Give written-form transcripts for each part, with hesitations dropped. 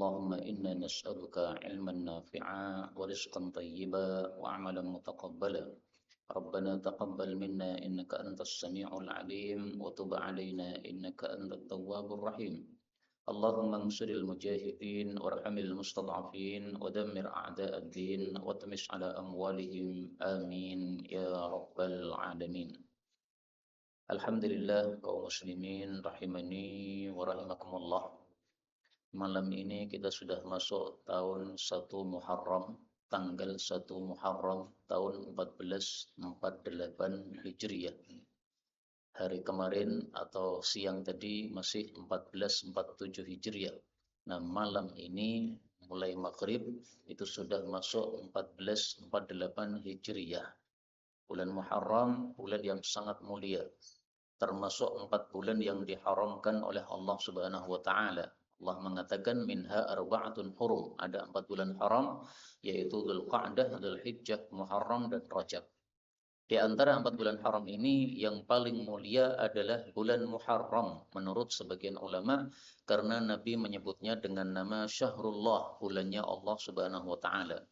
اللهم إنا نسألك علما نافعا ورزقا طيبا وعملا متقبلا. ربنا تقبل منا إنك أنت السميع العليم وتب علينا إنك أنت التواب الرحيم. اللهم انصر المجاهدين وارحم المستضعفين ودمر أعداء الدين واطمس على أموالهم آمين يا رب العالمين. Alhamdulillah kaum muslimin rahimani wa rahimakumullah. Malam ini kita sudah masuk tahun 1 Muharram, tanggal 1 Muharram tahun 1448 Hijriah. Hari kemarin atau siang tadi masih 1447 Hijriah. Nah, malam ini mulai maghrib itu sudah masuk 1448 Hijriah. Bulan Muharram, bulan yang sangat mulia, termasuk 4 bulan yang diharamkan oleh Allah Subhanahu wa taala. Allah mengatakan minha arba'atun hurum, ada 4 bulan haram yaitu Dzulqa'dah, Dzulhijjah, Muharram dan Rajab. Di antara 4 bulan haram ini yang paling mulia adalah bulan Muharram menurut sebagian ulama karena Nabi menyebutnya dengan nama Syahrullah, bulannya Allah Subhanahu wa taala.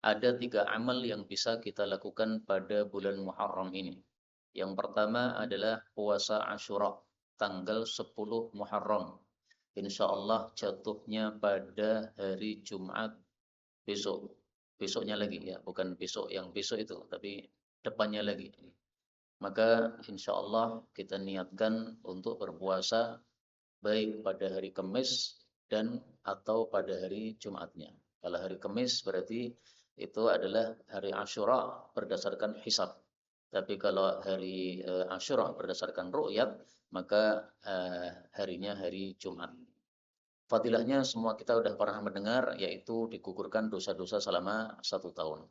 Ada 3 amal yang bisa kita lakukan pada bulan Muharram ini. Yang pertama adalah puasa Asyura tanggal 10 Muharram. Insya Allah jatuhnya pada hari Jumat besok. Besoknya lagi ya, bukan besok yang besok itu, tapi depannya lagi. Maka insya Allah kita niatkan untuk berpuasa baik pada hari Kamis dan atau pada hari Jumatnya. Kalau hari Kamis berarti itu adalah hari Asyura berdasarkan hisab. Tapi kalau hari Asyura berdasarkan ru'yat, maka harinya hari Jumat. Fadilahnya semua kita sudah pernah mendengar, yaitu digugurkan dosa-dosa selama 1 tahun.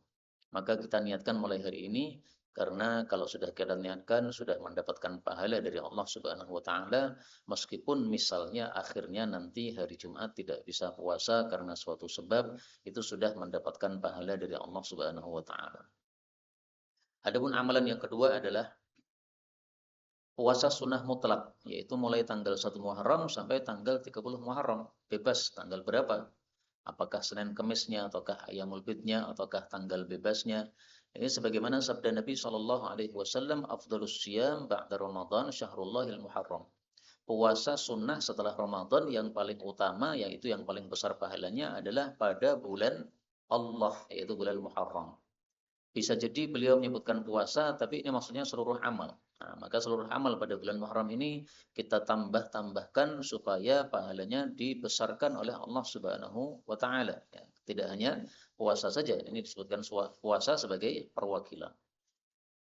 Maka kita niatkan mulai hari ini, karena kalau sudah kita niatkan, sudah mendapatkan pahala dari Allah Subhanahu wa taala, meskipun misalnya akhirnya nanti hari Jumat tidak bisa puasa karena suatu sebab, itu sudah mendapatkan pahala dari Allah Subhanahu wa taala. Adapun amalan yang kedua adalah puasa sunnah mutlak, yaitu mulai tanggal 1 Muharram sampai tanggal 30 Muharram. Bebas tanggal berapa? Apakah Senin Kemisnya, ataukah Ayyamul Bidnya, ataukah tanggal bebasnya. Ini sebagaimana sabda Nabi SAW, Afdalus Siyam ba'da Ramadan Syahrullahil Muharram. Puasa sunnah setelah Ramadan yang paling utama, yaitu yang paling besar pahalanya adalah pada bulan Allah, yaitu bulan Muharram. Bisa jadi beliau menyebutkan puasa, tapi ini maksudnya seluruh amal. Nah, maka seluruh amal pada bulan Muharram ini kita tambahkan supaya pahalanya dibesarkan oleh Allah Subhanahu wa taala. Ya, tidak hanya puasa saja, ini disebutkan puasa sebagai perwakilan.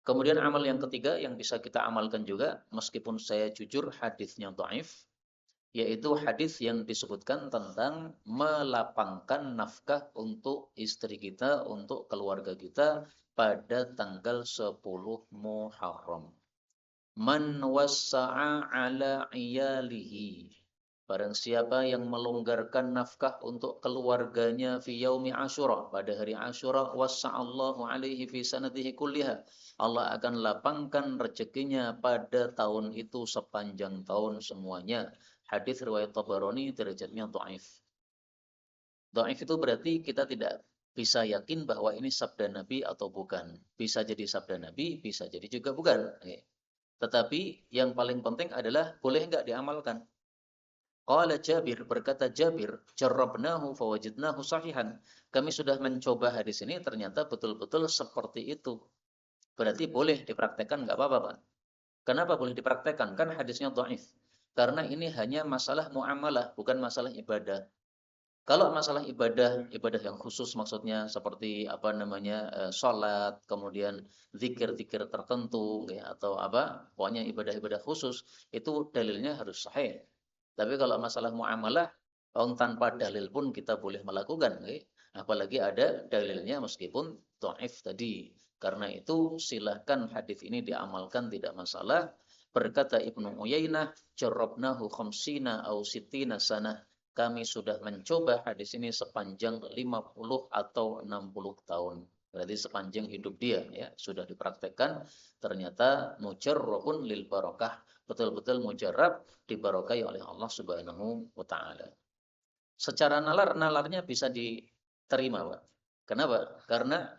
Kemudian amal yang ketiga yang bisa kita amalkan juga, meskipun saya jujur hadisnya dhaif, yaitu hadis yang disebutkan tentang melapangkan nafkah untuk istri kita, untuk keluarga kita pada tanggal 10 Muharram. Man wassa'a ala iyalihi. Barang siapa yang melonggarkan nafkah untuk keluarganya fi yaumi Asyura, pada hari Asyura, wassa'allahu alaihi fi sanatihi kulliha. Allah akan lapangkan rezekinya pada tahun itu sepanjang tahun semuanya. Hadis riwayat Tabarani, derajatnya dhaif. Dhaif itu berarti kita tidak bisa yakin bahwa ini sabda Nabi atau bukan. Bisa jadi sabda Nabi, bisa jadi juga bukan. Tetapi yang paling penting adalah boleh enggak diamalkan. Qala Jabir, berkata Jabir, jarrabnahu fawajidnahu sahihan. Kami sudah mencoba hadis ini, ternyata betul-betul seperti itu. Berarti boleh dipraktekkan, enggak apa-apa, Pak. Kenapa boleh dipraktekkan? Kan hadisnya dhaif. Karena ini hanya masalah muamalah, bukan masalah ibadah. Kalau masalah ibadah, ibadah yang khusus maksudnya seperti apa namanya salat, kemudian zikir-zikir tertentu ya, atau apa, pokoknya ibadah-ibadah khusus, itu dalilnya harus sahih. Tapi kalau masalah muamalah, tanpa dalil pun kita boleh melakukan, ya. Apalagi ada dalilnya meskipun dhaif tadi. Karena itu silahkan hadis ini diamalkan, tidak masalah. Berkata Ibnu Uyainah, jarrabnahu khamsina au sittina sanah. Kami sudah mencoba hadis ini sepanjang 50 atau 60 tahun. Berarti sepanjang hidup dia ya sudah dipraktekkan, ternyata mujarrabun lil barakah, betul-betul mujarrab dibarokai oleh Allah Subhanahu wa taala. Secara nalarnya bisa diterima, Pak. Kenapa? Karena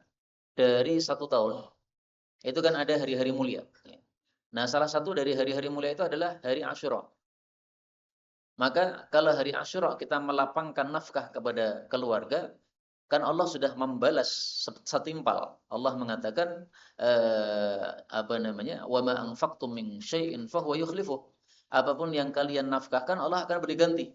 dari 1 tahun itu kan ada hari-hari mulia. Nah, salah satu dari hari-hari mulia itu adalah hari Asyura. Maka kalau hari Asyura kita melapangkan nafkah kepada keluarga, kan Allah sudah membalas setimpal. Allah mengatakan apa namanya? Wa ma anfaqtum min syai'in fahuwa yukhlifuh. Apapun yang kalian nafkahkan Allah akan beri ganti.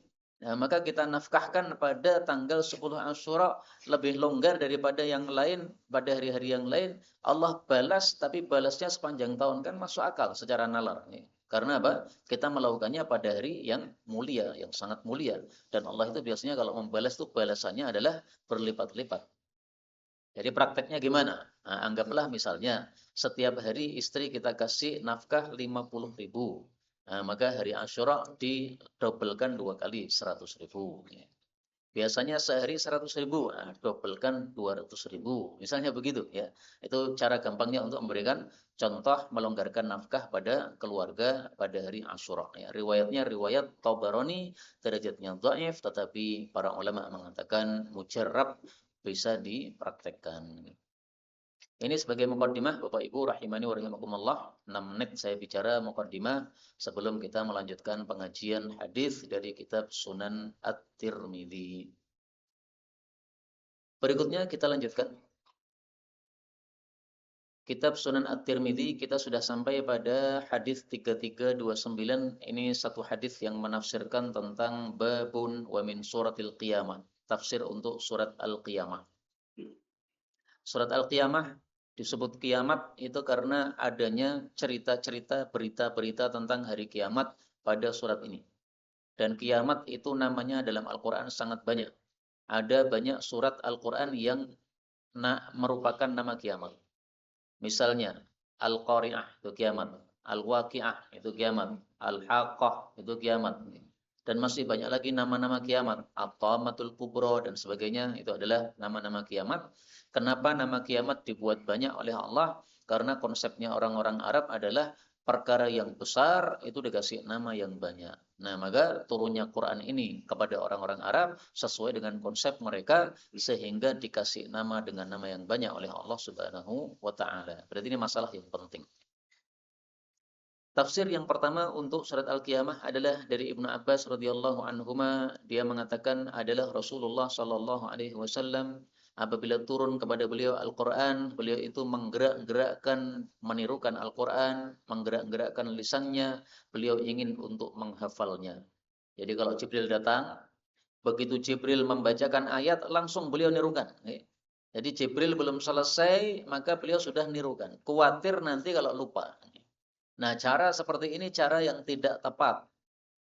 Nah, maka kita nafkahkan pada tanggal 10 Asyura lebih longgar daripada yang lain, pada hari-hari yang lain. Allah balas, tapi balasnya sepanjang tahun, kan masuk akal secara nalar. Karena apa? Kita melakukannya pada hari yang mulia, yang sangat mulia. Dan Allah itu biasanya kalau membalas itu balasannya adalah berlipat-lipat. Jadi prakteknya gimana? Nah, anggaplah misalnya setiap hari istri kita kasih nafkah 50.000. Nah, maka hari Asyura didobelkan 2 kali 100.000. Biasanya sehari 100.000, nah, dobelkan 200.000. Misalnya begitu ya. Itu cara gampangnya untuk memberikan contoh melonggarkan nafkah pada keluarga pada hari Asyura. Ya, riwayatnya riwayat Tabarani, derajatnya dhaif, tetapi para ulama mengatakan mujarrab, bisa dipraktekkan. Ini sebagai mukaddimah Bapak Ibu rahimani wa rahimakumullah. 6 menit saya bicara mukaddimah sebelum kita melanjutkan pengajian hadis dari kitab Sunan At-Tirmidzi. Berikutnya kita lanjutkan. Kitab Sunan At-Tirmidzi kita sudah sampai pada hadis 3329. Ini satu hadis yang menafsirkan tentang babun wa min suratil qiyamah. Tafsir untuk surat Al-Qiyamah. Surat Al-Qiyamah disebut kiamat itu karena adanya cerita-cerita, berita-berita tentang hari kiamat pada surat ini. Dan kiamat itu namanya dalam Al-Quran sangat banyak. Ada banyak surat Al-Quran yang merupakan nama kiamat. Misalnya, Al-Qari'ah itu kiamat, Al-Waqi'ah itu kiamat, Al-Haqqah itu kiamat. Dan masih banyak lagi nama-nama kiamat, At-Tamatul Kubro dan sebagainya, itu adalah nama-nama kiamat. Kenapa nama kiamat dibuat banyak oleh Allah? Karena konsepnya orang-orang Arab adalah perkara yang besar itu dikasih nama yang banyak. Nah, maka turunnya Quran ini kepada orang-orang Arab sesuai dengan konsep mereka sehingga dikasih nama dengan nama yang banyak oleh Allah Subhanahu wa taala. Berarti ini masalah yang penting. Tafsir yang pertama untuk surat Al-Qiyamah adalah dari Ibnu Abbas radhiyallahu anhuma. Dia mengatakan adalah Rasulullah sallallahu alaihi wasallam apabila turun kepada beliau Al-Qur'an, beliau itu menggerak-gerakkan, menirukan Al-Qur'an, menggerak-gerakkan lisannya, beliau ingin untuk menghafalnya. Jadi kalau Jibril datang, begitu Jibril membacakan ayat, langsung beliau nirukan. Jadi Jibril belum selesai, maka beliau sudah nirukan. Kuatir nanti kalau lupa. Nah, cara seperti ini cara yang tidak tepat.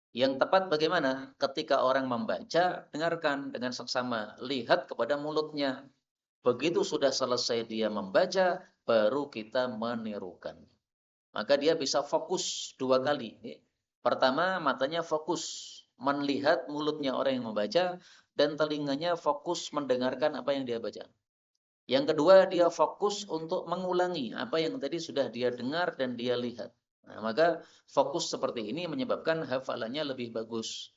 Yang tepat bagaimana? Ketika orang membaca, dengarkan dengan seksama. Lihat kepada mulutnya. Begitu sudah selesai dia membaca, baru kita menirukan. Maka dia bisa fokus 2 kali. Pertama, matanya fokus melihat mulutnya orang yang membaca, dan telinganya fokus mendengarkan apa yang dia baca. Yang kedua, dia fokus untuk mengulangi apa yang tadi sudah dia dengar dan dia lihat. Nah, maka fokus seperti ini menyebabkan hafalannya lebih bagus.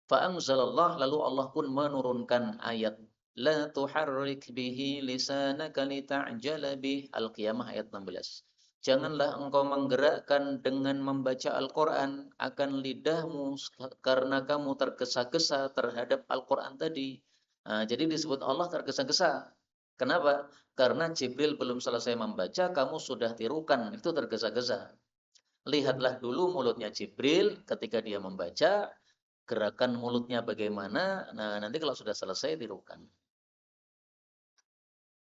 Fa'anzalallah, lalu Allah pun menurunkan ayat. La tuharrik bihi lisanaka lita'jala bih. Al-Qiyamah ayat 16. Janganlah engkau menggerakkan dengan membaca Al-Quran akan lidahmu karena kamu tergesa-gesa terhadap Al-Quran tadi. Nah, jadi disebut Allah tergesa-gesa. Kenapa? Karena Jibril belum selesai membaca, kamu sudah tirukan, itu tergesa-gesa. Lihatlah dulu mulutnya Jibril ketika dia membaca, gerakan mulutnya bagaimana, nah nanti kalau sudah selesai tirukan.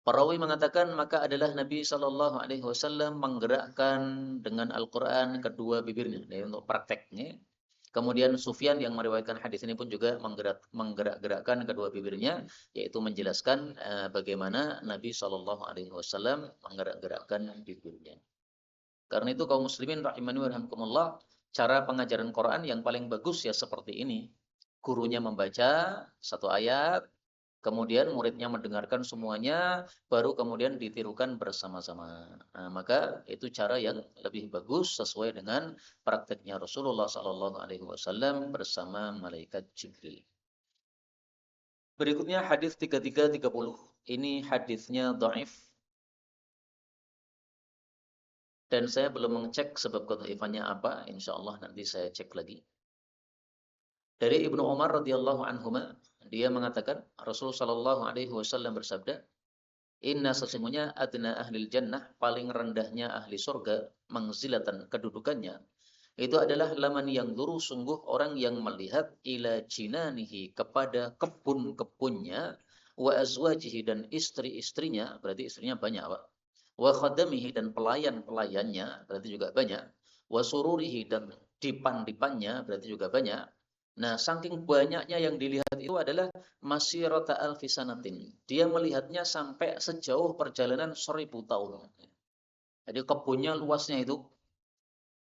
Perawi mengatakan maka adalah Nabi Shallallahu Alaihi Wasallam menggerakkan dengan Al-Quran kedua bibirnya, untuk prakteknya. Kemudian Sufyan yang meriwayatkan hadis ini pun juga menggerak-gerakkan kedua bibirnya, yaitu menjelaskan bagaimana Nabi Shallallahu Alaihi Wasallam menggerak-gerakkan bibirnya. Karena itu kaum muslimin rahimani wa rahimakumullah, cara pengajaran Quran yang paling bagus ya seperti ini. Gurunya membaca satu ayat, kemudian muridnya mendengarkan semuanya, baru kemudian ditirukan bersama-sama. Nah, maka itu cara yang lebih bagus sesuai dengan prakteknya Rasulullah SAW bersama malaikat Jibril. Berikutnya hadis 3330. Ini hadisnya dhaif dan saya belum mengecek sebab kedhaifannya apa. Insyaallah nanti saya cek lagi. Dari Ibnu Umar radhiyallahu anhuma, dia mengatakan Rasulullah sallallahu alaihi wasallam bersabda, "Inna sesungguhnya adna ahlil jannah, paling rendahnya ahli surga, mangzilatan kedudukannya, itu adalah laman yang luru, sungguh orang yang melihat ila jinanihi, kepada kebun-kebunnya, wa azwajihi dan istri-istrinya, berarti istrinya banyak, Pak. Wa khadamihi dan pelayan-pelayannya, berarti juga banyak. Wa sururihi dan dipan-dipannya, berarti juga banyak. Nah, saking banyaknya yang dilihat itu adalah masirata alfisanatin. Dia melihatnya sampai sejauh perjalanan 1000 tahun. Jadi kebunnya luasnya itu,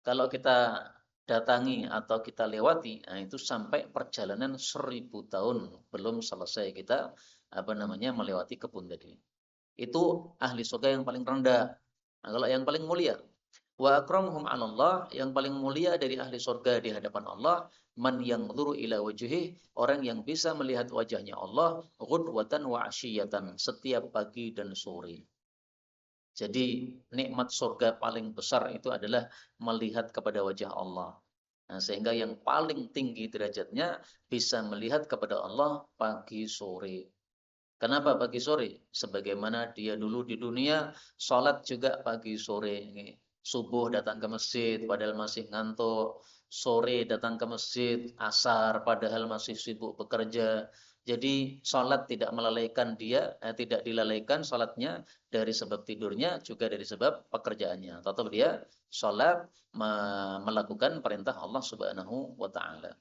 kalau kita datangi atau kita lewati, nah itu sampai perjalanan 1000 tahun belum selesai kita melewati kebun tadi. Itu ahli surga yang paling rendah. Nah, kalau yang paling mulia, wa akramuhum 'alallah, yang paling mulia dari ahli surga di hadapan Allah, man yanzuru ila wajhi, orang yang bisa melihat wajahnya Allah ghudwatan wa 'ashiyatan, setiap pagi dan sore. Jadi nikmat surga paling besar itu adalah melihat kepada wajah Allah. Nah, sehingga yang paling tinggi derajatnya bisa melihat kepada Allah pagi sore. Kenapa pagi sore? Sebagaimana dia dulu di dunia, sholat juga pagi sore. Subuh datang ke masjid padahal masih ngantuk. Sore datang ke masjid, asar padahal masih sibuk bekerja. Jadi sholat tidak melalaikan dia, tidak dilalaikan sholatnya dari sebab tidurnya, juga dari sebab pekerjaannya. Tetap dia sholat melakukan perintah Allah Subhanahu wa Ta'ala.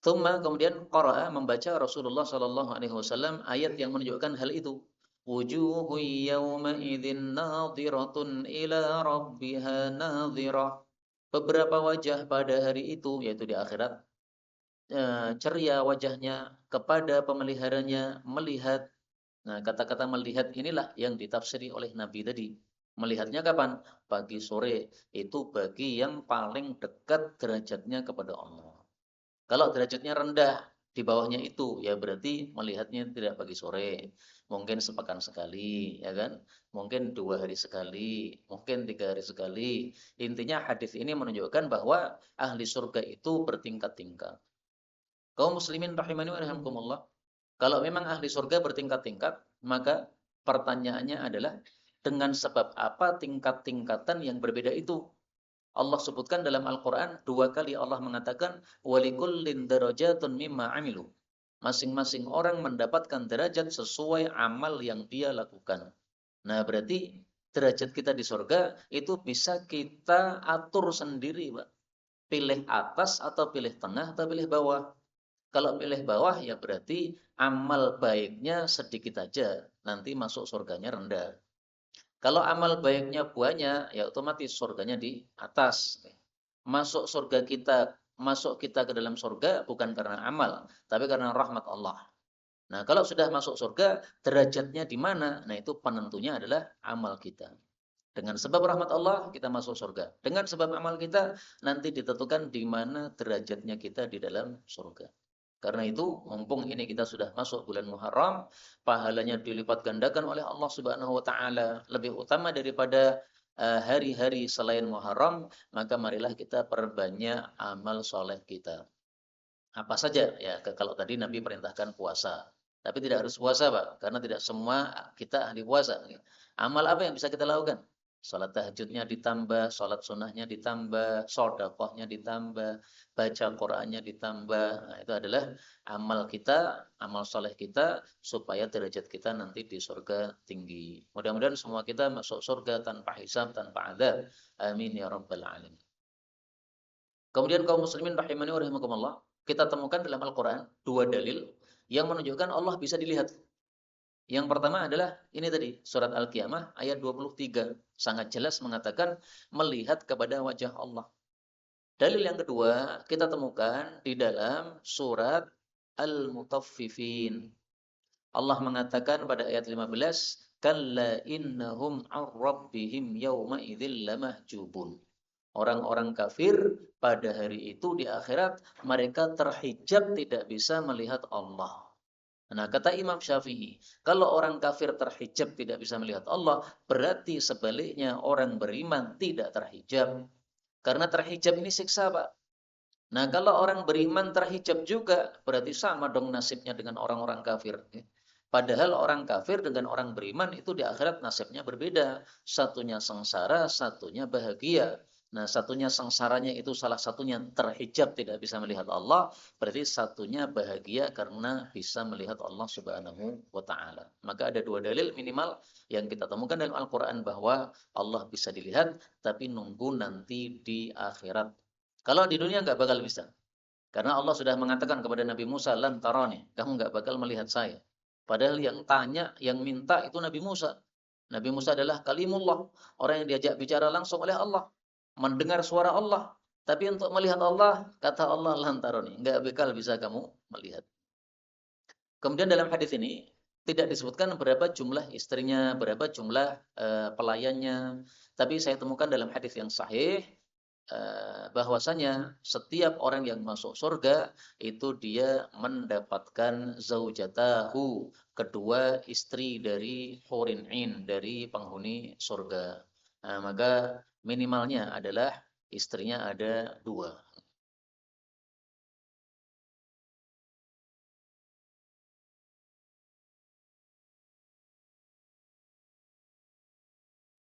Thumma, kemudian qara'a, membaca Rasulullah sallallahu alaihi wasallam ayat yang menunjukkan hal itu. Wujuhu yawma idzin nadhiratun ila rabbiha nadhirah. Beberapa wajah pada hari itu, yaitu di akhirat, ceria wajahnya, kepada pemeliharanya melihat. Nah, kata-kata melihat inilah yang ditafsiri oleh Nabi tadi. Melihatnya kapan? Pagi sore. Itu bagi yang paling dekat derajatnya kepada Allah. Kalau derajatnya rendah, di bawahnya itu, ya berarti melihatnya tidak pagi sore. Mungkin sepekan sekali, ya kan? Mungkin 2 hari sekali, mungkin 3 hari sekali. Intinya hadis ini menunjukkan bahwa ahli surga itu bertingkat-tingkat. Kaum muslimin rahimani wa rahimakumullah. Kalau memang ahli surga bertingkat-tingkat, maka pertanyaannya adalah dengan sebab apa tingkat-tingkatan yang berbeda itu? Allah sebutkan dalam Al-Quran 2 kali, Allah mengatakan walikullin darajatun mimma amilu. Masing-masing orang mendapatkan derajat sesuai amal yang dia lakukan. Nah, berarti derajat kita di surga itu bisa kita atur sendiri, Pak. Pilih atas atau pilih tengah atau pilih bawah. Kalau pilih bawah ya berarti amal baiknya sedikit aja, nanti masuk surganya rendah. Kalau amal baiknya banyak, ya otomatis surganya di atas. Masuk kita ke dalam surga bukan karena amal, tapi karena rahmat Allah. Nah, kalau sudah masuk surga, derajatnya di mana? Nah, itu penentunya adalah amal kita. Dengan sebab rahmat Allah, kita masuk surga. Dengan sebab amal kita, nanti ditentukan di mana derajatnya kita di dalam surga. Karena itu, mumpung ini kita sudah masuk bulan Muharram, pahalanya dilipat gandakan oleh Allah Subhanahu wa taala, lebih utama daripada hari-hari selain Muharram, maka marilah kita perbanyak amal soleh kita. Apa saja ya, kalau tadi Nabi perintahkan puasa. Tapi tidak harus puasa, Pak, karena tidak semua kita ahli puasa. Amal apa yang bisa kita lakukan? Salat tahajudnya ditambah, salat sunnahnya ditambah, sedekahnya ditambah, baca Qur'annya ditambah. Nah, itu adalah amal kita, amal soleh kita, supaya derajat kita nanti di surga tinggi. Mudah-mudahan semua kita masuk surga tanpa hisab, tanpa adab. Amin ya rabbal alamin. Kemudian kaum muslimin rahimani wa rahimakumullah, kita temukan dalam Al-Qur'an 2 dalil yang menunjukkan Allah bisa dilihat. Yang pertama adalah ini tadi, surat Al-Qiyamah ayat 23, sangat jelas mengatakan melihat kepada wajah Allah. Dalil yang kedua kita temukan di dalam surat Al-Mutaffifin. Allah mengatakan pada ayat 15, kalla innahum ar-rabbihim yawma idzil lamahjubun. Orang-orang kafir pada hari itu di akhirat mereka terhijab, tidak bisa melihat Allah. Nah, kata Imam Syafi'i, kalau orang kafir terhijab tidak bisa melihat Allah, berarti sebaliknya orang beriman tidak terhijab. Karena terhijab ini siksa, Pak. Nah, kalau orang beriman terhijab juga, berarti sama dong nasibnya dengan orang-orang kafir. Padahal orang kafir dengan orang beriman itu di akhirat nasibnya berbeda. Satunya sengsara, satunya bahagia. Nah, satunya sengsaranya itu salah satunya terhijab tidak bisa melihat Allah, berarti satunya bahagia karena bisa melihat Allah Subhanahu wa taala. Maka ada dua dalil minimal yang kita temukan dalam Al-Qur'an bahwa Allah bisa dilihat, tapi nunggu nanti di akhirat. Kalau di dunia nggak bakal bisa. Karena Allah sudah mengatakan kepada Nabi Musa, lan tarani, kamu nggak bakal melihat saya. Padahal yang tanya, yang minta itu Nabi Musa. Nabi Musa adalah kalimullah, orang yang diajak bicara langsung oleh Allah, mendengar suara Allah. Tapi untuk melihat Allah, kata Allah, lan tarani, nggak bakal bisa kamu melihat. Kemudian dalam hadis ini tidak disebutkan berapa jumlah istrinya, berapa jumlah pelayannya. Tapi saya temukan dalam hadis yang sahih bahwasanya setiap orang yang masuk surga itu dia mendapatkan zaujatahu, kedua istri dari hurin in, dari penghuni surga. Nah, maka minimalnya adalah istrinya ada dua.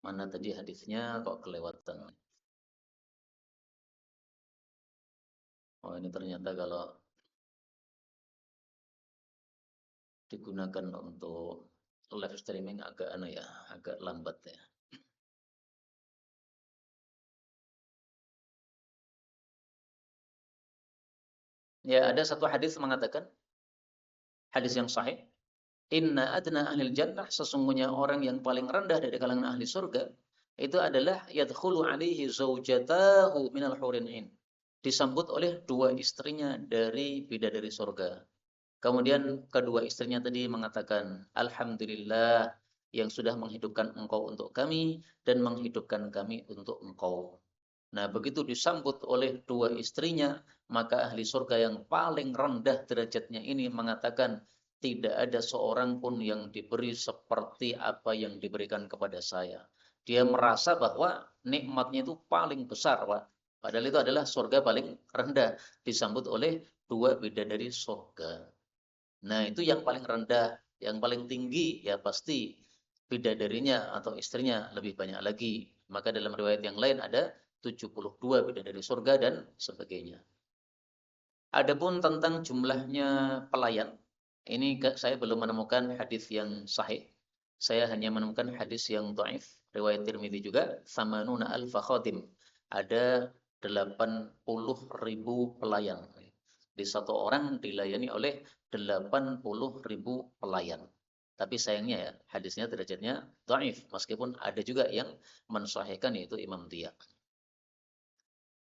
Mana tadi hadisnya kok kelewatan? Oh, ini ternyata kalau digunakan untuk live streaming agak ya, agak lambat ya. Ya, ada satu hadis mengatakan, hadis yang sahih, inna adna ahlil jannah, sesungguhnya orang yang paling rendah dari kalangan ahli surga, itu adalah yadkhulu alaihi zaujatahu minal hurin in. Disambut oleh dua istrinya dari bidadari surga. Kemudian kedua istrinya tadi mengatakan, Alhamdulillah yang sudah menghidupkan engkau untuk kami dan menghidupkan kami untuk engkau. Nah, begitu disambut oleh dua istrinya, maka ahli surga yang paling rendah derajatnya ini mengatakan, tidak ada seorang pun yang diberi seperti apa yang diberikan kepada saya. Dia merasa bahwa nikmatnya itu paling besar, Pak. Padahal itu adalah surga paling rendah, disambut oleh dua bidadari surga. Nah, itu yang paling rendah, yang paling tinggi ya pasti bidadarinya atau istrinya lebih banyak lagi. Maka dalam riwayat yang lain ada 72 bidadari surga dan sebagainya. Adapun tentang jumlahnya pelayan, ini saya belum menemukan hadis yang sahih. Saya hanya menemukan hadis yang dhaif, riwayat Tirmidzi juga, samanuna alfa khadim. Ada 80.000 pelayan. Di satu orang dilayani oleh 80.000 pelayan. Tapi sayangnya ya, hadisnya derajatnya dhaif, meskipun ada juga yang mensahihkan yaitu Imam Diya.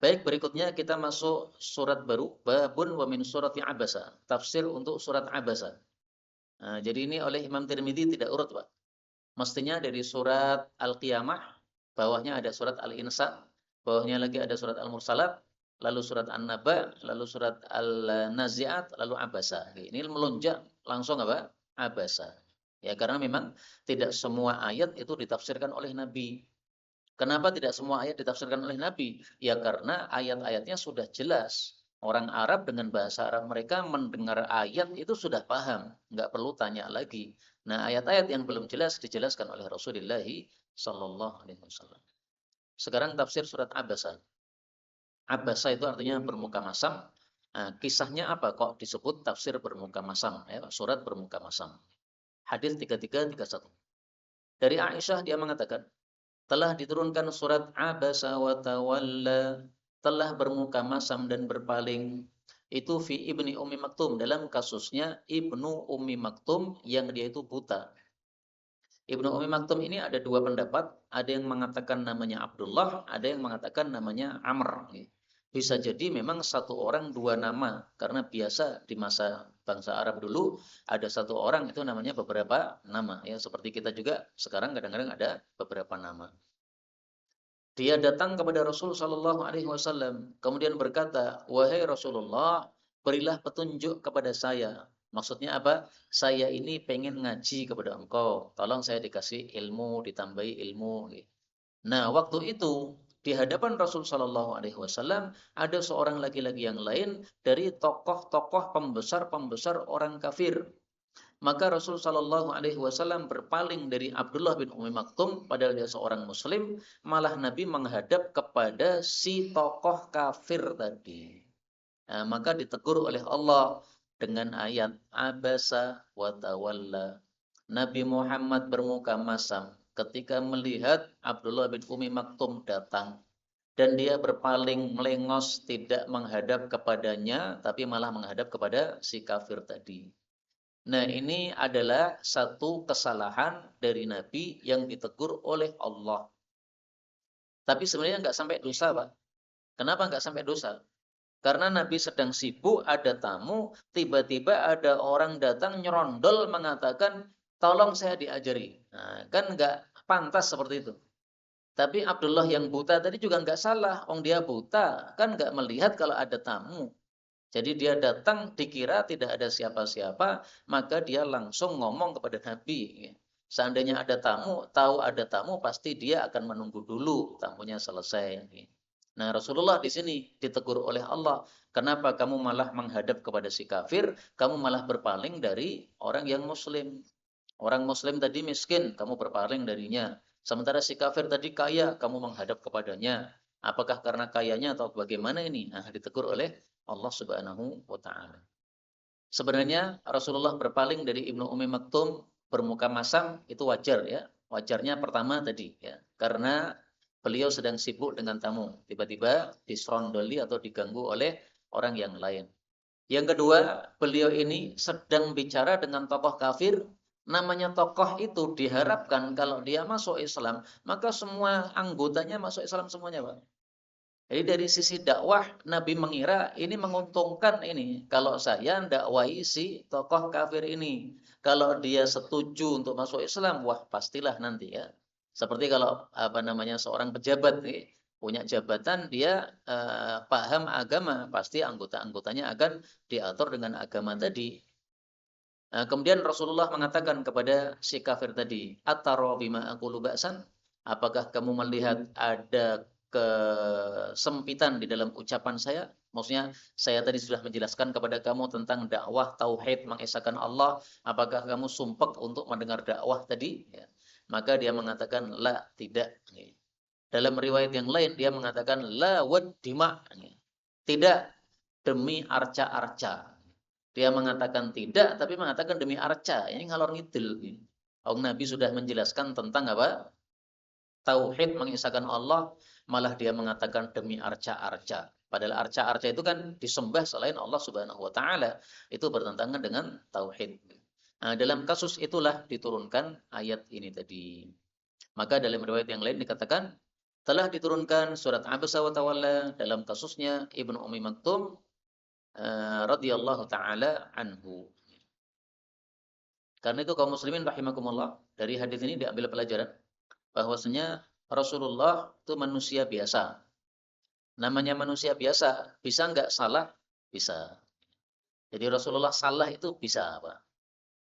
Baik, berikutnya kita masuk surat baru, babun wa min surati Abasa, tafsir untuk surat Abasa. Nah, jadi ini oleh Imam Tirmidzi tidak urut, Pak. Mestinya dari surat Al-Qiyamah, bawahnya ada surat Al-Insan, bawahnya lagi ada surat Al-Mursalat, lalu surat An-Naba, lalu surat Al-Nazi'at, lalu Abasa. Ini melonjak langsung apa? Abasa. Ya, karena memang tidak semua ayat itu ditafsirkan oleh Nabi. Kenapa tidak semua ayat ditafsirkan oleh Nabi? Ya karena ayat-ayatnya sudah jelas. Orang Arab dengan bahasa Arab mereka mendengar ayat itu sudah paham, nggak perlu tanya lagi. Nah, ayat-ayat yang belum jelas dijelaskan oleh Rasulullah Sallallahu Alaihi Wasallam. Sekarang tafsir surat Abasa. Abasa itu artinya bermuka masam. Nah, kisahnya apa kok disebut tafsir bermuka masam? Ya, surat bermuka masam. Hadis 3331. Dari Aisyah dia mengatakan, telah diturunkan surat Abasa wa Tawalla, telah bermuka masam dan berpaling. Itu fi Ibni Ummi Maktum, dalam kasusnya Ibnu Ummi Maktum yang dia itu buta. Ibnu Ummi Maktum ini ada dua pendapat, ada yang mengatakan namanya Abdullah, ada yang mengatakan namanya Amr. Bisa jadi memang satu orang dua nama, karena biasa di masa bangsa Arab dulu ada satu orang itu namanya beberapa nama, ya seperti kita juga sekarang kadang-kadang ada beberapa nama. Dia datang kepada Rasul Shallallahu Alaihi Wasallam, kemudian berkata, wahai Rasulullah, berilah petunjuk kepada saya. Maksudnya apa? Saya ini pengen ngaji kepada engkau. Tolong saya dikasih ilmu, ditambahi ilmu. Nah, waktu itu di hadapan Rasul Shallallahu Alaihi Wasallam ada seorang laki-laki yang lain dari tokoh-tokoh pembesar-pembesar orang kafir. Maka Rasul Shallallahu Alaihi Wasallam berpaling dari Abdullah bin Umi Maktum, padahal dia seorang Muslim, malah Nabi menghadap kepada si tokoh kafir tadi. Nah, maka ditegur oleh Allah dengan ayat abasa wa tawalla. Nabi Muhammad bermuka masam ketika melihat Abdullah bin Umi Maktum datang dan dia berpaling melengos, tidak menghadap kepadanya tapi malah menghadap kepada si kafir tadi. Nah, ini adalah satu kesalahan dari Nabi yang ditegur oleh Allah. Tapi sebenarnya nggak sampai dosa, Pak. Kenapa nggak sampai dosa? Karena Nabi sedang sibuk, ada tamu, tiba-tiba ada orang datang nyerondol mengatakan, tolong saya diajari. Nah, kan nggak pantas seperti itu. Tapi Abdullah yang buta tadi juga nggak salah. Dia buta, kan nggak melihat kalau ada tamu. Jadi dia datang dikira tidak ada siapa-siapa, maka dia langsung ngomong kepada Nabi. Seandainya ada tamu, tahu ada tamu, pasti dia akan menunggu dulu tamunya selesai. Nah, Rasulullah di sini ditegur oleh Allah. Kenapa kamu malah menghadap kepada si kafir, kamu malah berpaling dari orang yang muslim. Orang muslim tadi miskin, kamu berpaling darinya. Sementara si kafir tadi kaya, kamu menghadap kepadanya. Apakah karena kayanya atau bagaimana ini? Nah, ditegur oleh Allah Subhanahu wa taala. Sebenarnya Rasulullah berpaling dari Ibnu Ummi Maktum bermuka masam itu wajar ya. Wajarnya pertama tadi ya, karena beliau sedang sibuk dengan tamu, tiba-tiba diserondoli atau diganggu oleh orang yang lain. Yang kedua, beliau ini sedang bicara dengan tokoh kafir. Namanya tokoh itu diharapkan kalau dia masuk Islam, maka semua anggotanya masuk Islam semuanya, Pak. Jadi dari sisi dakwah, Nabi mengira ini menguntungkan ini. Kalau saya dakwai si tokoh kafir ini. Kalau dia setuju untuk masuk Islam, wah pastilah nanti ya. Seperti kalau seorang pejabat nih, punya jabatan, dia paham agama, pasti anggota-anggotanya akan diatur dengan agama tadi. Nah, kemudian Rasulullah mengatakan kepada si kafir tadi, "Ataro bima aqulu ba'san?" Apakah kamu melihat ada kesempitan di dalam ucapan saya? Maksudnya, saya tadi sudah menjelaskan kepada kamu tentang dakwah tauhid mengesahkan Allah. Apakah kamu sumpek untuk mendengar dakwah tadi? Ya. Maka dia mengatakan, la, tidak. Dalam riwayat yang lain, dia mengatakan, la wad dima. Tidak, demi arca-arca. Dia mengatakan tidak, tapi mengatakan demi arca. Ini ngalor ngidul. Nabi sudah menjelaskan tentang apa? Tauhid mengisahkan Allah, malah dia mengatakan demi arca-arca. Padahal arca-arca itu kan disembah selain Allah Subhanahu wa taala. Itu bertentangan dengan tauhid. Nah, dalam kasus itulah diturunkan ayat ini tadi. Maka dalam riwayat yang lain dikatakan telah diturunkan surat Abasa wa Tawalla dalam kasusnya Ibnu Ummi Maktum radhiyallahu taala anhu. Karena itu kaum muslimin rahimakumullah, dari hadis ini diambil pelajaran bahwasanya Rasulullah itu manusia biasa. Namanya manusia biasa, bisa nggak salah? Bisa. Jadi Rasulullah salah itu bisa, Pak.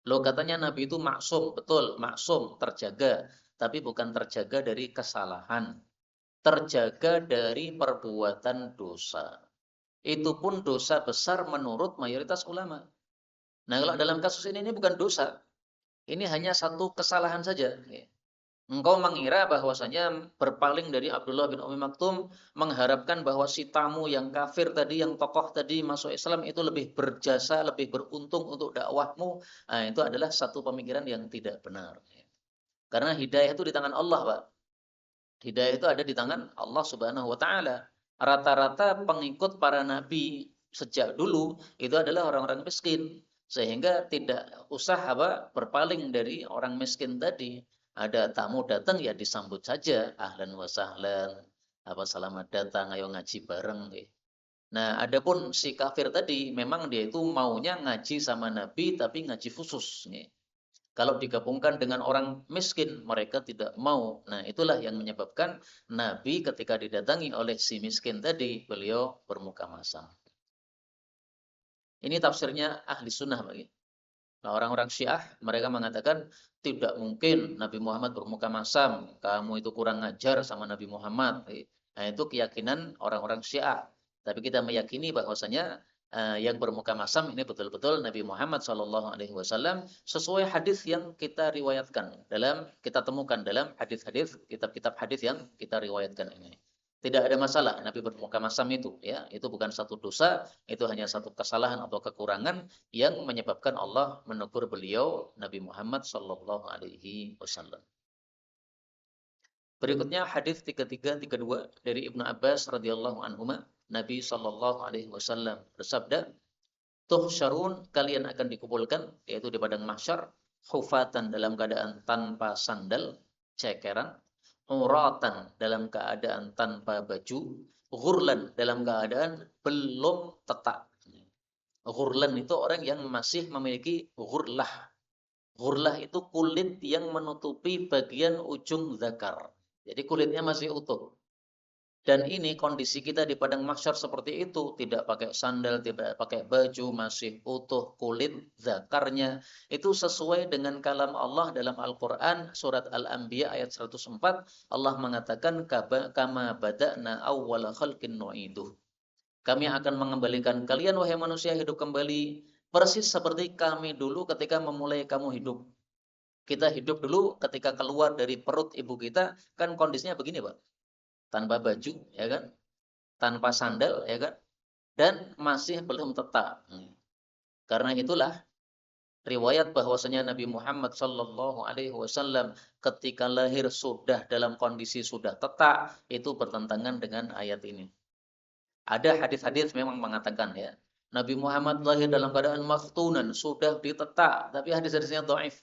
Loh katanya Nabi itu maksum, betul, maksum, terjaga. Tapi bukan terjaga dari kesalahan. Terjaga dari perbuatan dosa. Itu pun dosa besar menurut mayoritas ulama. Nah, kalau dalam kasus ini bukan dosa. Ini hanya satu kesalahan saja. Engkau mengira bahwasanya berpaling dari Abdullah bin Umi Maktum mengharapkan bahwa si tamu yang kafir tadi, yang tokoh tadi masuk Islam itu lebih berjasa, lebih beruntung untuk dakwahmu. Nah, itu adalah satu pemikiran yang tidak benar. Karena hidayah itu di tangan Allah, Pak. Hidayah itu ada di tangan Allah Subhanahu wa taala. Rata-rata pengikut para nabi sejak dulu itu adalah orang-orang miskin. Sehingga tidak usah berpaling dari orang miskin tadi. Ada tamu datang ya disambut saja, ahlan wa sahlan, selamat datang, ayo ngaji bareng. Nah, adapun si kafir tadi memang dia itu maunya ngaji sama Nabi tapi ngaji khusus. Kalau digabungkan dengan orang miskin, mereka tidak mau. Nah, itulah yang menyebabkan Nabi ketika didatangi oleh si miskin tadi, beliau bermuka masam. Ini tafsirnya ahli sunnah bagi. Nah, orang-orang Syiah mereka mengatakan tidak mungkin Nabi Muhammad bermuka masam, kamu itu kurang ngajar sama Nabi Muhammad. Nah, itu keyakinan orang-orang Syiah. Tapi kita meyakini bahwasanya yang bermuka masam ini betul-betul Nabi Muhammad SAW sesuai hadis yang kita riwayatkan kita temukan dalam hadis-hadis kitab-kitab hadis yang kita riwayatkan ini. Tidak ada masalah Nabi bermuka masam itu, ya. Itu bukan satu dosa, itu hanya satu kesalahan atau kekurangan yang menyebabkan Allah menegur beliau Nabi Muhammad sallallahu alaihi wasallam. Berikutnya hadis 3332 dari Ibnu Abbas radhiyallahu anhuma, Nabi sallallahu alaihi wasallam bersabda, "Tuhsyarun, kalian akan dikumpulkan yaitu di padang mahsyar, hufatan dalam keadaan tanpa sandal, cekeran, uratan dalam keadaan tanpa baju, ghurlan dalam keadaan belum tetak." Ghurlan itu orang yang masih memiliki ghurlah. Ghurlah itu kulit yang menutupi bagian ujung zakar. Jadi kulitnya masih utuh. Dan ini kondisi kita di padang mahsyar seperti itu, tidak pakai sandal, tidak pakai baju, masih utuh kulit zakarnya. Itu sesuai dengan kalam Allah dalam Al-Qur'an surat Al-Anbiya ayat 104. Allah mengatakan kama bada'na awwala khalqin nu'iduh. Kami akan mengembalikan kalian wahai manusia hidup kembali persis seperti kami dulu ketika memulai kamu hidup. Kita hidup dulu ketika keluar dari perut ibu kita kan kondisinya begini, Pak. Tanpa baju, ya kan? Tanpa sandal, ya kan? Dan masih belum tetap. Karena itulah riwayat bahwasanya Nabi Muhammad sallallahu alaihi wasallam ketika lahir sudah dalam kondisi sudah tetap, itu bertentangan dengan ayat ini. Ada hadis-hadis memang mengatakan, ya, Nabi Muhammad lahir dalam keadaan maftunan, sudah ditetak, tapi hadis-hadisnya dhaif.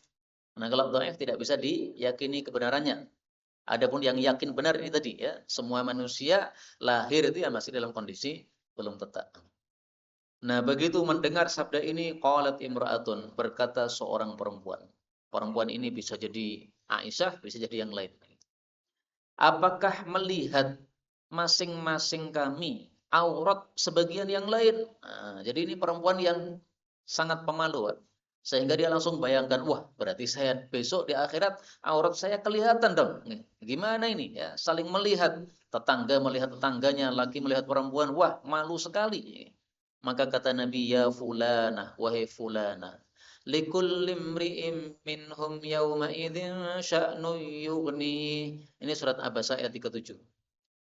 Nah, kalau dhaif tidak bisa diyakini kebenarannya. Adapun yang yakin benar ini tadi, ya, semua manusia lahir itu ya masih dalam kondisi belum tetak. Nah, begitu mendengar sabda ini, qalat imra'atun, berkata seorang perempuan. Perempuan ini bisa jadi Aisyah, bisa jadi yang lain. Apakah melihat masing-masing kami aurat sebagian yang lain? Nah, jadi ini perempuan yang sangat pemalu, sehingga dia langsung bayangkan, wah berarti saya besok di akhirat aurat saya kelihatan dong. Gimana ini? Ya, saling melihat, tetangga melihat tetangganya, laki melihat perempuan, wah malu sekali. Maka kata Nabi, ya fulana, wahai fulana, likulli imri'in minhum yawma idzin sya'nu yughni. Ini surat Abasa ayat 37.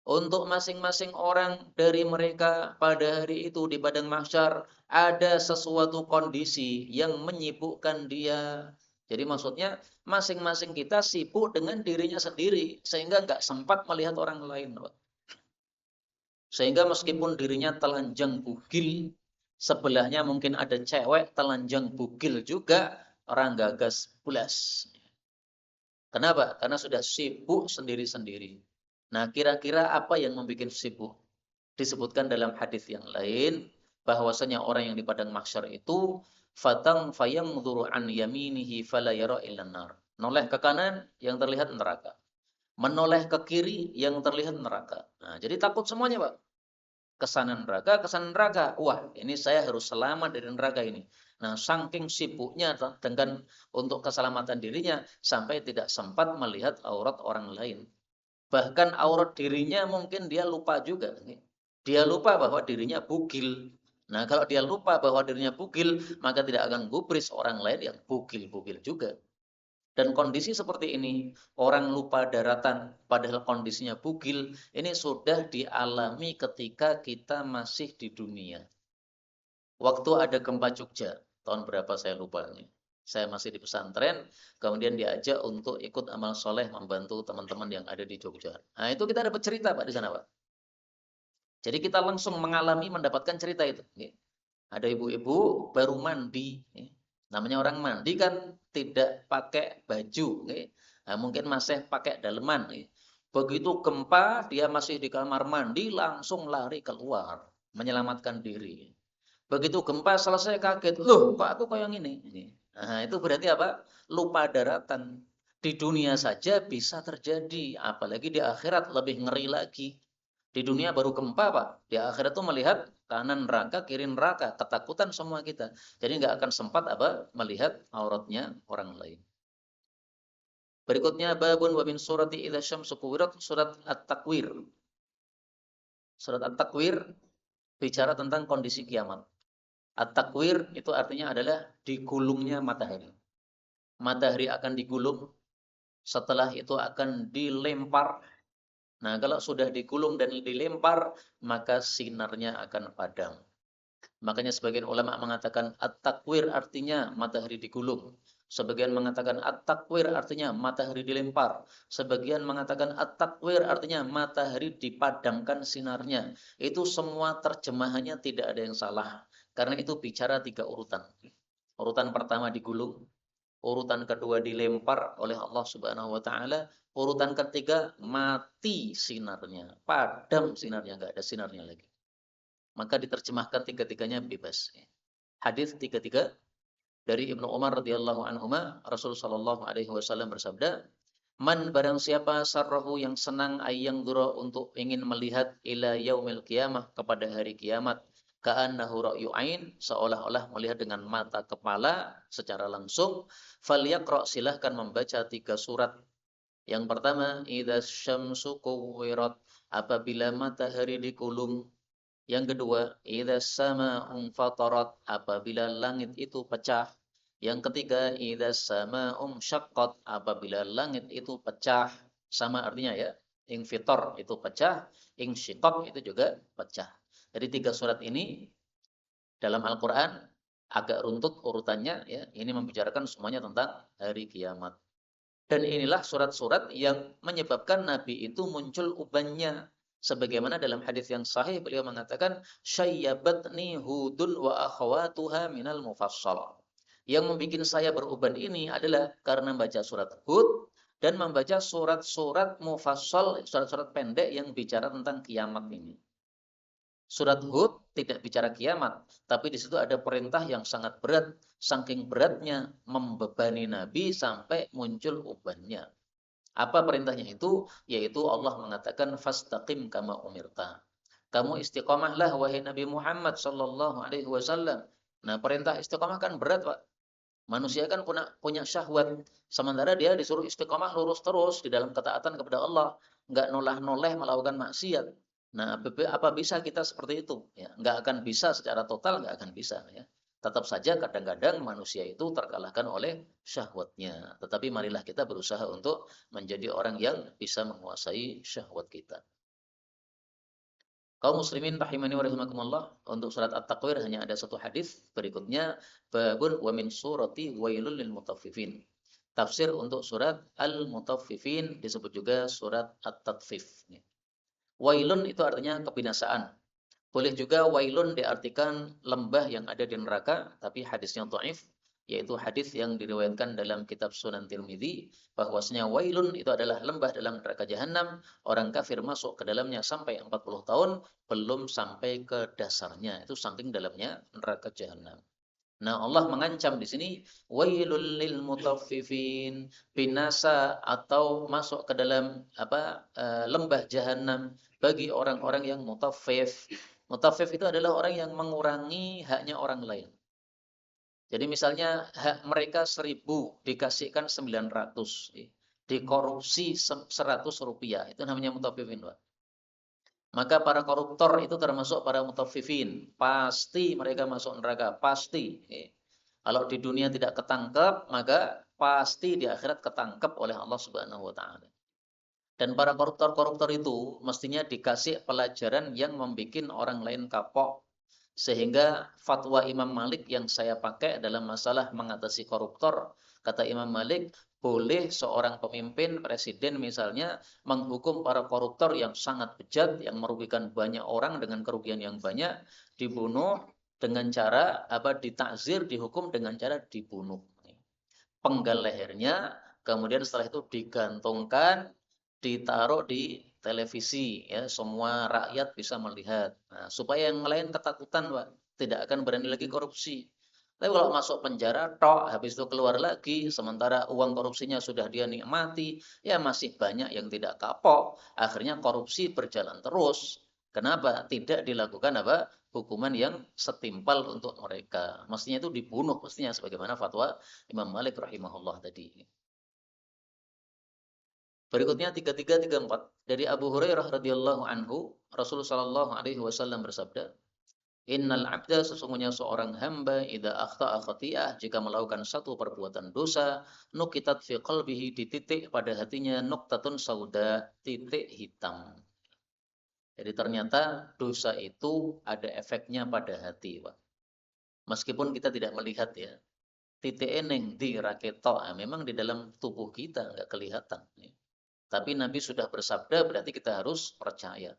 Untuk masing-masing orang dari mereka pada hari itu di padang mahsyar ada sesuatu kondisi yang menyibukkan dia. Jadi maksudnya masing-masing kita sibuk dengan dirinya sendiri sehingga nggak sempat melihat orang lain. Sehingga meskipun dirinya telanjang bugil, sebelahnya mungkin ada cewek telanjang bugil juga, orang gagas bulas. Kenapa? Karena sudah sibuk sendiri-sendiri. Nah, kira-kira apa yang membuat sibuk? Disebutkan dalam hadis yang lain, bahwasanya orang yang di padang mahsyar itu fatang fayanzuru an yaminihi fala yara illan nar. Noleh ke kanan yang terlihat neraka. Menoleh ke kiri yang terlihat neraka. Nah, jadi takut semuanya, Pak. Kesana neraka, kesana neraka. Wah, ini saya harus selamat dari neraka ini. Nah, saking sibuknya dengan untuk keselamatan dirinya sampai tidak sempat melihat aurat orang lain. Bahkan aurat dirinya mungkin dia lupa juga. Dia lupa bahwa dirinya bugil. Nah, kalau dia lupa bahwa dirinya bugil, maka tidak akan gubris orang lain yang bugil-bugil juga. Dan kondisi seperti ini, orang lupa daratan padahal kondisinya bugil, ini sudah dialami ketika kita masih di dunia. Waktu ada gempa Jogja, tahun berapa saya lupa nih. Saya masih di pesantren, kemudian diajak untuk ikut amal soleh membantu teman-teman yang ada di Jogja. Nah, itu kita dapat cerita, Pak, di sana, Pak. Jadi kita langsung mengalami, mendapatkan cerita itu. Ada ibu-ibu baru mandi. Namanya orang mandi kan tidak pakai baju. Nah, mungkin masih pakai daleman. Begitu gempa, dia masih di kamar mandi, langsung lari keluar. Menyelamatkan diri. Begitu gempa selesai kaget. Loh, kok aku kayak gini? Nah, itu berarti apa? Lupa daratan. Di dunia saja bisa terjadi. Apalagi di akhirat lebih ngeri lagi. Di dunia baru gempa, Pak. Di akhirat tuh melihat kanan neraka, kiri neraka, ketakutan semua kita. Jadi nggak akan sempat melihat auratnya orang lain. Berikutnya babun wa min surati idza syamsu kuwirat, surat At-Takwir. Surat At-Takwir bicara tentang kondisi kiamat. At-Takwir itu artinya adalah digulungnya matahari. Matahari akan digulung, setelah itu akan dilempar. Nah, kalau sudah digulung dan dilempar, maka sinarnya akan padam. Makanya sebagian ulama mengatakan at-takwir artinya matahari digulung. Sebagian mengatakan at-takwir artinya matahari dilempar. Sebagian mengatakan at-takwir artinya matahari dipadamkan sinarnya. Itu semua terjemahannya tidak ada yang salah. Karena itu bicara 3 urutan. Urutan pertama digulung, urutan kedua dilempar oleh Allah Subhanahu wa taala, urutan ketiga mati sinarnya, padam sinarnya, enggak ada sinarnya lagi. Maka diterjemahkan tiga-tiganya bebas. Hadis tiga-tiga dari Ibnu Umar radhiyallahu anhuma, Rasul sallallahu alaihi wasallam bersabda, "Man barang siapa sarrahu yang senang ayang dura untuk ingin melihat ila yaumil qiyamah kepada hari kiamat, ka'annahu ra'yu ain, seolah-olah melihat dengan mata kepala secara langsung, falyaqra, silahkan membaca 3 surat. Yang pertama, idza syamsu kuwirat, apabila matahari digulung. Yang kedua, idza sama'un fatarat, apabila langit itu pecah. Yang ketiga, idza sama'un syaqqat, apabila langit itu pecah. Sama artinya ya. Infitar itu pecah, insyiqaq itu juga pecah. Jadi 3 surat ini dalam Al-Qur'an agak runtut urutannya ya. Ini membicarakan semuanya tentang hari kiamat. Dan inilah surat-surat yang menyebabkan Nabi itu muncul ubannya. Sebagaimana dalam hadis yang sahih beliau mengatakan syayyabatni hudun wa akhawatuha minal mufassal. Yang membuat saya beruban ini adalah karena membaca surat Hud dan membaca surat-surat mufassal, surat-surat pendek yang bicara tentang kiamat ini. Surat Hud tidak bicara kiamat, tapi di situ ada perintah yang sangat berat, saking beratnya membebani Nabi sampai muncul ubannya. Apa perintahnya itu? Yaitu Allah mengatakan fastaqim kama umirta. Kamu istiqomahlah wahai Nabi Muhammad sallallahu alaihi wasallam. Nah, perintah istiqomah kan berat, Pak. Manusia kan punya syahwat, sementara dia disuruh istiqomah lurus terus di dalam ketaatan kepada Allah, enggak nolah-noleh melakukan maksiat. Nah, apa bisa kita seperti itu? Ya, enggak akan bisa secara total, enggak akan bisa ya. Tetap saja kadang-kadang manusia itu terkalahkan oleh syahwatnya. Tetapi marilah kita berusaha untuk menjadi orang yang bisa menguasai syahwat kita. Kaum muslimin rahimani wa rahimakumullah, untuk surat At-Takwir hanya ada 1 hadis. Berikutnya babun wa min surati wailul lil mutaffifin. Tafsir untuk surat Al-Mutaffifin disebut juga surat At-Tatfif. Wailun itu artinya kebinasaan. Boleh juga wailun diartikan lembah yang ada di neraka, tapi hadisnya dhaif, yaitu hadis yang diriwayatkan dalam kitab Sunan Tirmidzi bahwasanya wailun itu adalah lembah dalam neraka jahanam, orang kafir masuk ke dalamnya sampai 40 tahun belum sampai ke dasarnya. Itu saking dalamnya neraka jahanam. Nah, Allah mengancam di sini wailul lil mutaffifin, binasa atau masuk ke dalam lembah jahanam bagi orang-orang yang mutaffif. Mutaffif itu adalah orang yang mengurangi haknya orang lain. Jadi misalnya hak mereka 1.000 dikasihkan 900, dikorupsi 100 rupiah, itu namanya mutaffifin, Pak. Maka para koruptor itu termasuk para mutaffifin, pasti mereka masuk neraka, pasti. Kalau di dunia tidak ketangkep, maka pasti di akhirat ketangkep oleh Allah Subhanahu wa taala. Dan para koruptor-koruptor itu mestinya dikasih pelajaran yang membuat orang lain kapok. Sehingga fatwa Imam Malik yang saya pakai dalam masalah mengatasi koruptor, kata Imam Malik, boleh seorang pemimpin, presiden misalnya, menghukum para koruptor yang sangat bejat, yang merugikan banyak orang dengan kerugian yang banyak, dibunuh dengan cara ditakzir, dihukum dengan cara dibunuh. Penggal lehernya, kemudian setelah itu digantungkan, ditaruh di televisi ya, semua rakyat bisa melihat. Nah, supaya yang lain ketakutan, Pak, tidak akan berani lagi korupsi. Tapi kalau masuk penjara tok, habis itu keluar lagi, sementara uang korupsinya sudah dia nikmati, ya masih banyak yang tidak kapok. Akhirnya korupsi berjalan terus. Kenapa tidak dilakukan apa? Hukuman yang setimpal untuk mereka. Mestinya itu dibunuh mestinya sebagaimana fatwa Imam Malik rahimahullah tadi. Berikutnya 3334 dari Abu Hurairah radhiyallahu anhu, Rasulullah sallallahu alaihi wasallam bersabda, "Innal 'abda sesungguhnya seorang hamba idza akhta'a khati'ah jika melakukan satu perbuatan dosa, nukitat fi qalbihi dititik pada hatinya nuktatun sauda, titik hitam." Jadi ternyata dosa itu ada efeknya pada hati, Pak. Meskipun kita tidak melihat ya. Titik eneng di raketo, memang di dalam tubuh kita nggak kelihatan. Ya. Tapi Nabi sudah bersabda berarti kita harus percaya.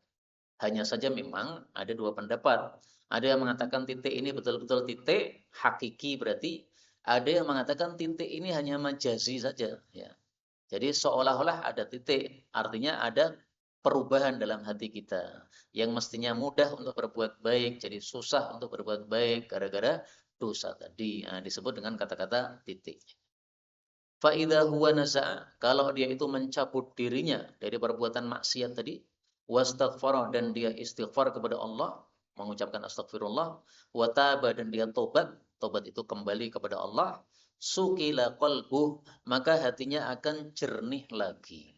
Hanya saja memang ada dua pendapat. Ada yang mengatakan titik ini betul-betul titik hakiki berarti. Ada yang mengatakan titik ini hanya majazi saja. Ya. Jadi seolah-olah ada titik. Artinya ada perubahan dalam hati kita. Yang mestinya mudah untuk berbuat baik. Jadi susah untuk berbuat baik. Gara-gara dosa tadi. Nah, disebut dengan kata-kata titik. Fa'idha huwa naza'a. Kalau dia itu mencabut dirinya dari perbuatan maksiat tadi, wastaghfara dan dia istighfar kepada Allah, mengucapkan astagfirullah, wa taba dan dia tobat itu kembali kepada Allah, sukila qalbuh, maka hatinya akan jernih lagi.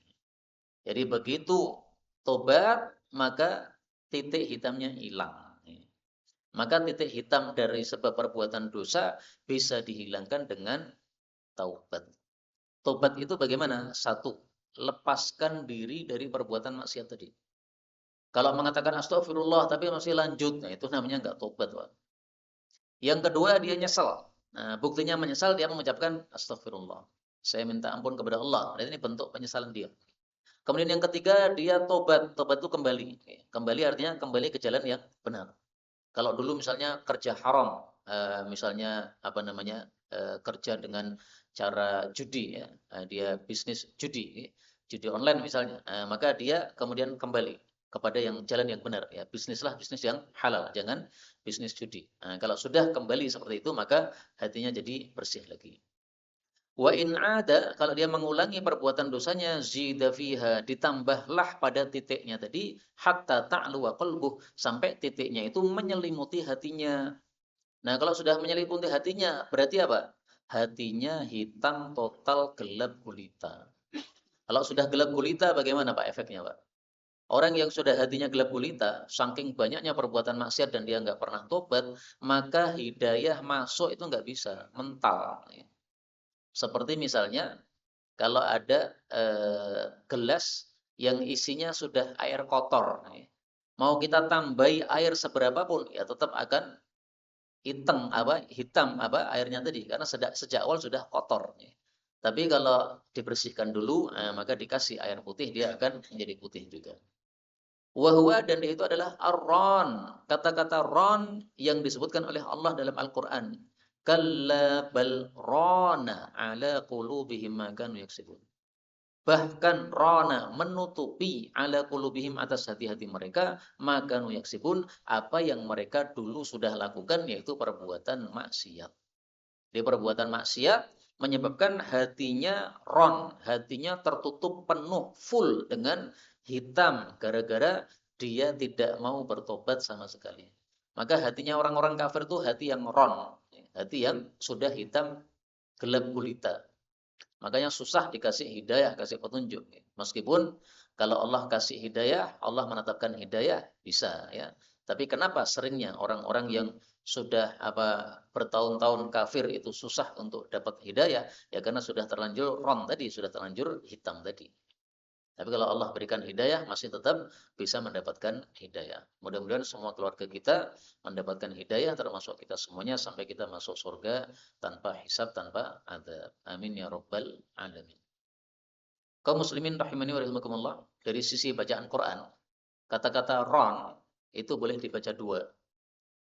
Jadi begitu tobat, maka titik hitamnya hilang. Maka titik hitam dari sebab perbuatan dosa bisa dihilangkan dengan taubat. Tobat itu bagaimana? Satu, lepaskan diri dari perbuatan maksiat tadi. Kalau mengatakan astagfirullah tapi masih lanjut, nah itu namanya enggak tobat, Pak. Yang kedua, dia nyesal. Nah, buktinya menyesal dia mengucapkan astagfirullah. Saya minta ampun kepada Allah. Nah, ini bentuk penyesalan dia. Kemudian yang ketiga, dia tobat. Tobat itu kembali. Kembali artinya kembali ke jalan yang benar. Kalau dulu misalnya kerja haram, misalnya apa namanya, kerja dengan cara judi ya, dia bisnis judi, judi online misalnya, maka dia kemudian kembali kepada yang jalan yang benar ya, bisnislah bisnis yang halal, jangan bisnis judi. Nah, kalau sudah kembali seperti itu maka hatinya jadi bersih lagi. Wa in ada, kalau dia mengulangi perbuatan dosanya, zida fiha, ditambahlah pada titiknya tadi, hatta ta'luwa qalbuh, sampai titiknya itu menyelimuti hatinya. Nah, kalau sudah menyelimuti hatinya, berarti apa? Hatinya hitam total gelap gulita. Kalau sudah gelap gulita, bagaimana Pak efeknya, Pak? Orang yang sudah hatinya gelap gulita, saking banyaknya perbuatan maksiat dan dia nggak pernah tobat, maka hidayah masuk itu nggak bisa, mental. Seperti misalnya kalau ada gelas yang isinya sudah air kotor, mau kita tambahi air seberapa pun ya tetap akan hitam airnya tadi karena sejak awal sudah kotor. Tapi kalau dibersihkan dulu, maka dikasih air putih dia akan menjadi putih juga. Wahwa dan itu adalah ar-ron. Kata-kata ron yang disebutkan oleh Allah dalam Al-Quran. Kalla bal rona ala qulubihim ma kanu yaksibun. Bahkan rona menutupi ala qulubihim atas hati-hati mereka maka nu yaksibun apa yang mereka dulu sudah lakukan yaitu perbuatan maksiat. Di perbuatan maksiat menyebabkan hatinya ron, hatinya tertutup penuh full dengan hitam gara-gara dia tidak mau bertobat sama sekali. Maka hatinya orang-orang kafir itu hati yang ron, hati yang sudah hitam gelap gulita. Makanya susah dikasih hidayah, kasih petunjuk. Meskipun kalau Allah kasih hidayah, Allah menetapkan hidayah, bisa ya. Tapi kenapa seringnya orang-orang yang sudah bertahun-tahun kafir itu susah untuk dapat hidayah? Ya karena sudah terlanjur ron tadi, sudah terlanjur hitam tadi. Tapi kalau Allah berikan hidayah, masih tetap bisa mendapatkan hidayah. Mudah-mudahan semua keluarga kita mendapatkan hidayah, termasuk kita semuanya, sampai kita masuk surga tanpa hisab, tanpa adab. Amin ya rabbal alamin. Kaum muslimin rahimani wa rahimakumullah, dari sisi bacaan Quran, kata-kata ron itu boleh dibaca dua.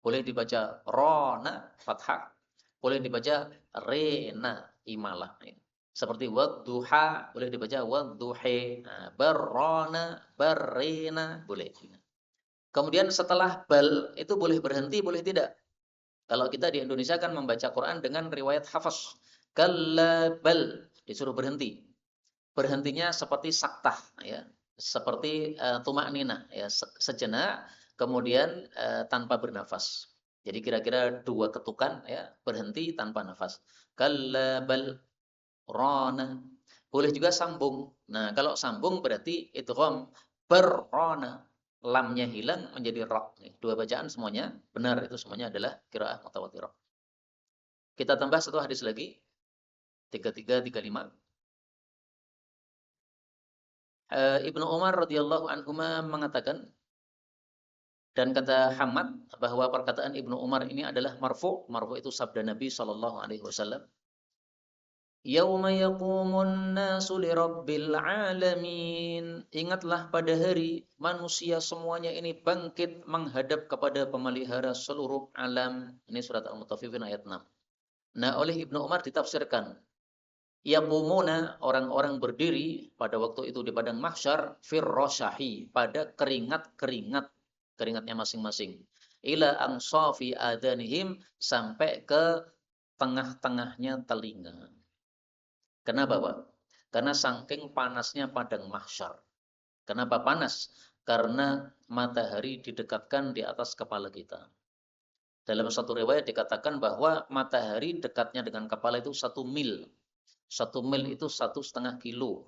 Boleh dibaca rona, fathah. Boleh dibaca rena, imalah. Seperti wadduha boleh dibaca wadduhe. Nah, barrona, barrena boleh. Kemudian setelah bal itu boleh berhenti, boleh tidak. Kalau kita di Indonesia kan membaca Quran dengan riwayat hafaz. Kalla bal disuruh berhenti. Berhentinya seperti saktah ya. Seperti tumak nina ya, sejenak kemudian tanpa bernafas. Jadi kira-kira 2 ketukan ya, berhenti tanpa nafas. Kalla bal rana. Boleh juga sambung. Nah, kalau sambung berarti idgham berrana. Lamnya hilang menjadi ra. Dua bacaan semuanya benar, itu semuanya adalah qiraah mutawatirah. Kita tambah satu hadis lagi, 3335. Ibnu Umar radhiyallahu anhuma mengatakan, dan kata Hamad bahwa perkataan Ibnu Umar ini adalah marfu'. Marfu' itu sabda Nabi sallallahu alaihi wasallam. Yauma yaqumun nasu lirabbil alamin. Ingatlah pada hari manusia semuanya ini bangkit menghadap kepada pemelihara seluruh alam. Ini surat Al-Mutaffifin ayat 6. Nah, oleh Ibnu Umar ditafsirkan, yaqumuna, orang-orang berdiri pada waktu itu di padang mahsyar, firrasyahi, pada keringat-keringat, keringatnya masing-masing. Ila ansafi adanihim, sampai ke tengah-tengahnya telinga. Kenapa, Pak? Karena saking panasnya padang mahsyar. Kenapa panas? Karena matahari didekatkan di atas kepala kita. Dalam satu riwayat dikatakan bahwa matahari dekatnya dengan kepala itu 1 mil. 1 mil itu 1,5 kilo.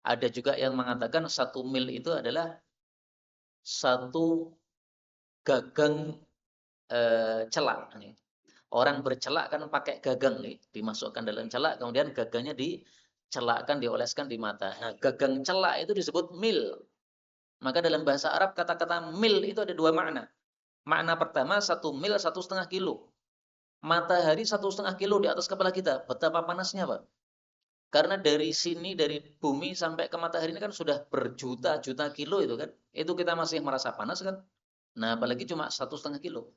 Ada juga yang mengatakan 1 mil itu adalah 1 gagang celak. Orang bercelak kan pakai gagang nih, dimasukkan dalam celak, kemudian gagangnya dicelakkan, dioleskan di mata. Nah, gagang celak itu disebut mil. Maka dalam bahasa Arab kata-kata mil itu ada 2 makna. Makna pertama 1 mil 1,5 kilo. Matahari 1,5 kilo di atas kepala kita. Betapa panasnya, Pak. Karena dari sini, dari bumi sampai ke matahari ini kan sudah berjuta-juta kilo itu kan. Itu kita masih merasa panas kan. Nah, apalagi cuma 1,5 kilo.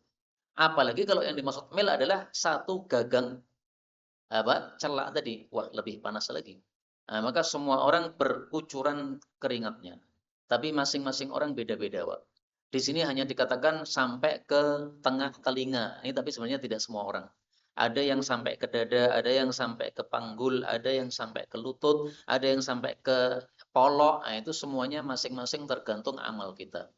Apalagi kalau yang dimaksud mil adalah 1 gagang celak tadi. Wah, lebih panas lagi. Nah, maka semua orang berkucuran keringatnya. Tapi masing-masing orang beda-beda, Pak. Di sini hanya dikatakan sampai ke tengah telinga. Ini tapi sebenarnya tidak semua orang. Ada yang sampai ke dada, ada yang sampai ke panggul, ada yang sampai ke lutut, ada yang sampai ke polok. Nah, itu semuanya masing-masing tergantung amal kita.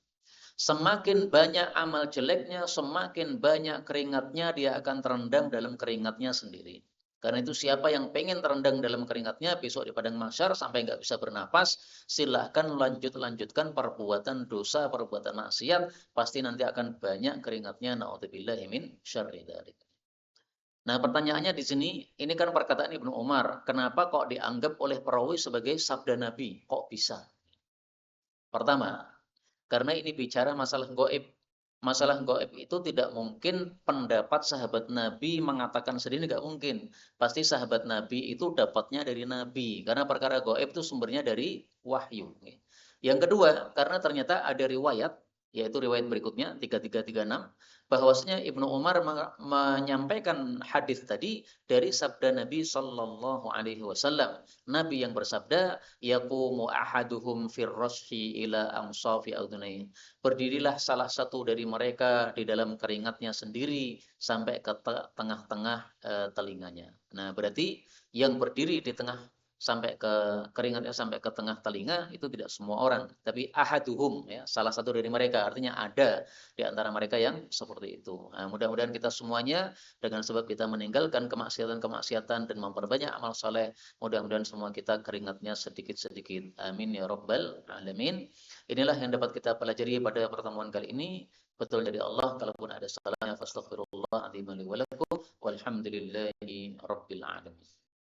Semakin banyak amal jeleknya, semakin banyak keringatnya, dia akan terendam dalam keringatnya sendiri. Karena itu siapa yang pengen terendam dalam keringatnya besok di padang mahsyar sampai nggak bisa bernapas, silahkan lanjutkan perbuatan dosa, perbuatan maksiat, pasti nanti akan banyak keringatnya. Na'udzubillahi min syarri dzalik. Nah, pertanyaannya di sini, ini kan perkataan Ibnu Umar, kenapa kok dianggap oleh perawi sebagai sabda Nabi? Kok bisa? Pertama, karena ini bicara masalah gaib. Masalah gaib itu tidak mungkin pendapat sahabat Nabi mengatakan sendiri, nggak mungkin. Pasti sahabat Nabi itu dapatnya dari Nabi. Karena perkara gaib itu sumbernya dari wahyu. Yang kedua, karena ternyata ada riwayat, yaitu riwayat berikutnya 3336, bahwasanya Ibnu Umar menyampaikan hadis tadi dari sabda Nabi Shallallahu Alaihi Wasallam. Nabi yang bersabda, yaqumu ahaduhum firrashi ila amsafi audunai. Berdirilah salah satu dari mereka di dalam keringatnya sendiri sampai ke tengah-tengah telinganya. Nah, berarti yang berdiri di tengah sampai ke keringatnya sampai ke tengah telinga itu tidak semua orang, tapi ahaduhum, ya, salah satu dari mereka, artinya ada di antara mereka yang seperti itu. Nah, mudah-mudahan kita semuanya dengan sebab kita meninggalkan kemaksiatan-kemaksiatan dan memperbanyak amal soleh, mudah-mudahan semua kita keringatnya sedikit-sedikit. Amin ya rabbal alamin. Inilah yang dapat kita pelajari pada pertemuan kali ini. Betul dari Allah, kalaupun ada salahnya fastaghfirullah azim li wa lakum walhamdulillahi rabbil alamin.